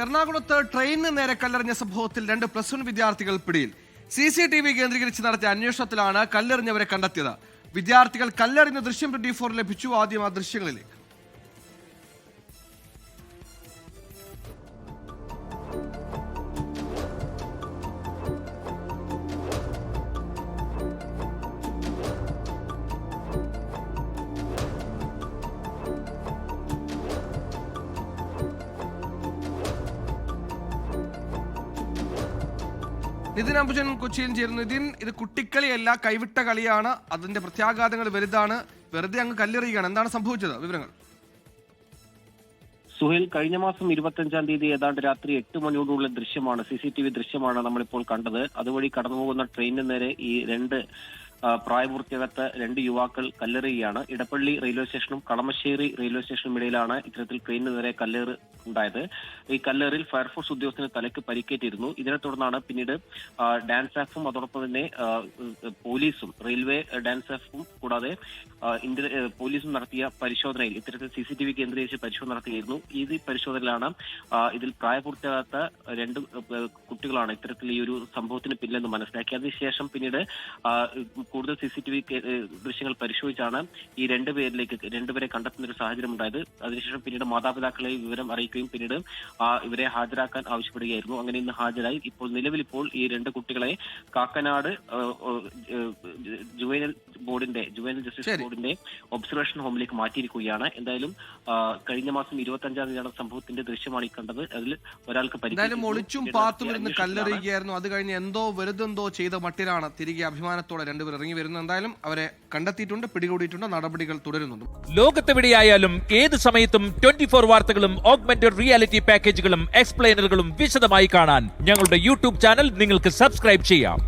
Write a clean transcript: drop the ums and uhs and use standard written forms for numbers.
എറണാകുളത്ത് ട്രെയിനിന് നേരെ കല്ലെറിഞ്ഞ സംഭവത്തിൽ 2 +1 വിദ്യാർത്ഥികൾ പിടിയിൽ. CCTV കേന്ദ്രീകരിച്ച് നടത്തിയ അന്വേഷണത്തിലാണ് കല്ലെറിഞ്ഞവരെ കണ്ടെത്തിയത്. വിദ്യാർത്ഥികൾ കല്ലെറിഞ്ഞ ദൃശ്യം 24 ലഭിച്ചു. ആദ്യം ആ ദൃശ്യങ്ങളിലേക്ക്. നിതിൻ അംബുജൻ കൊച്ചിയിൽ ചേരുന്നു. നിതിൻ, ഇത് കുട്ടിക്കളിയല്ല, കൈവിട്ട കളിയാണ്. അതിന്റെ പ്രത്യാഘാതങ്ങൾ വലുതാണ്. വെറുതെ അങ്ങ് കല്ലെറിയുകയാണ്. എന്താണ് സംഭവിച്ചത്? വിവരങ്ങൾ. സുഹേൽ, കഴിഞ്ഞ മാസം 25-ാം തീയതി ഏതാണ്ട് രാത്രി 8 മണിയോടുള്ള ദൃശ്യമാണ്, CCTV ദൃശ്യമാണ് നമ്മളിപ്പോൾ കണ്ടത്. അതുവഴി കടന്നുപോകുന്ന ട്രെയിനിന് നേരെ ഈ 2 പ്രായപൂർത്തിയാകാത്ത 2 യുവാക്കൾ കല്ലെറിയുകയാണ്. ഇടപ്പള്ളി റെയിൽവേ സ്റ്റേഷനും കളമശ്ശേരി റെയിൽവേ സ്റ്റേഷനും ഇടയിലാണ് ഇത്തരത്തിൽ ട്രെയിനിന് നേരെ കല്ലേറ് ഉണ്ടായത്. ഈ കല്ലേറിൽ ഫയർഫോഴ്സ് ഉദ്യോഗസ്ഥന് തലയ്ക്ക് പരിക്കേറ്റിരുന്നു. ഇതിനെ തുടർന്നാണ് പിന്നീട് ഡാൻസ് ആഫും അതോടൊപ്പം തന്നെ പോലീസും, റെയിൽവേ ഡാൻസ് ആഫും കൂടാതെ പോലീസും നടത്തിയ പരിശോധനയിൽ ഇത്തരത്തിൽ CCTV കേന്ദ്രീകരിച്ച് പരിശോധന നടത്തുകയായിരുന്നു. ഈ പരിശോധനയിലാണ് ഇതിൽ പ്രായപൂർത്തിയാകാത്ത 2 കുട്ടികളാണ് ഇത്തരത്തിൽ ഈ ഒരു സംഭവത്തിന് പിന്നിലെന്ന് മനസ്സിലാക്കി. അതിനുശേഷം പിന്നീട് കൂടുതൽ CCTV ദൃശ്യങ്ങൾ പരിശോധിച്ചാണ് ഈ 2 പേരെ കണ്ടെത്തുന്ന ഒരു സാഹചര്യം ഉണ്ടായത്. അതിനുശേഷം പിന്നീട് മാതാപിതാക്കളെ വിവരം അറിയിക്കുകയും പിന്നീട് ഇവരെ ഹാജരാക്കാൻ ആവശ്യപ്പെടുകയായിരുന്നു. അങ്ങനെ ഇന്ന് ഹാജരായി. നിലവിൽ ഈ 2 കുട്ടികളെ കാക്കനാട് ജുവൈനൽ ജസ്റ്റിസ് ബോർഡിന്റെ ഒബ്സർവേഷൻ ഹോമിലേക്ക് മാറ്റിയിരിക്കുകയാണ്. എന്തായാലും കഴിഞ്ഞ മാസം 25-ാം തീയതിയാണ് സംഭവത്തിന്റെ ദൃശ്യമാണ് ഈ കണ്ടത്. അതിൽ ഒരാൾക്ക് ഒളിച്ചും പാത്തും ഇരുന്ന് കല്ലെറിയുകയായിരുന്നു. അത് കഴിഞ്ഞ് എന്തോ വെറുതെന്തോ ചെയ്ത മട്ടിലാണ് തിരികെ അഭിമാനത്തോടെ 2 പേർ ഇറങ്ങി വരുന്നത്. എന്തായാലും അവരെ കണ്ടെത്തിയിട്ടുണ്ട്, പിടികൂടിയിട്ടുണ്ട്, നടപടികൾ തുടരുന്നുണ്ട്. ലോകത്തെവിടെയായാലും ഏത് സമയത്തും 24 വാർത്തകളും ഓഗ്മെന്റഡ് റിയാലിറ്റി പാക്കേജുകളും എക്സ്പ്ലെയിനറുകളും വിശദമായി കാണാൻ ഞങ്ങളുടെ YouTube ചാനൽ നിങ്ങൾക്ക് സബ്സ്ക്രൈബ് ചെയ്യാം.